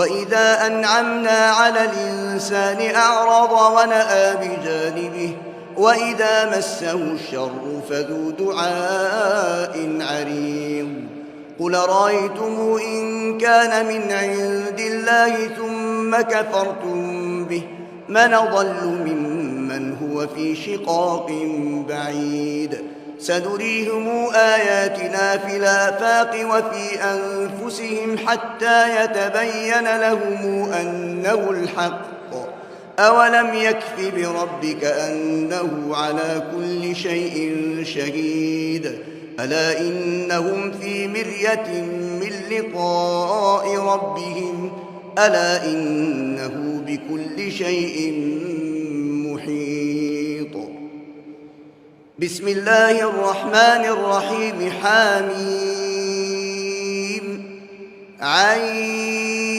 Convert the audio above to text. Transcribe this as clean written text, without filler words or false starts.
وإذا أنعمنا على الإنسان أعرض ونأى بجانبه وإذا مسه الشر فذو دعاء عريض قل رأيتم إن كان من عند الله ثم كفرتم به من أضل ممن هو في شقاق بعيد سنريهم آياتنا في الآفاق وفي أنفسهم حتى يتبين لهم أنه الحق أولم يكف بربك أنه على كل شيء شهيد ألا إنهم في مرية من لقاء ربهم ألا إنه بكل شيء محيط بسم الله الرحمن الرحيم حميم عين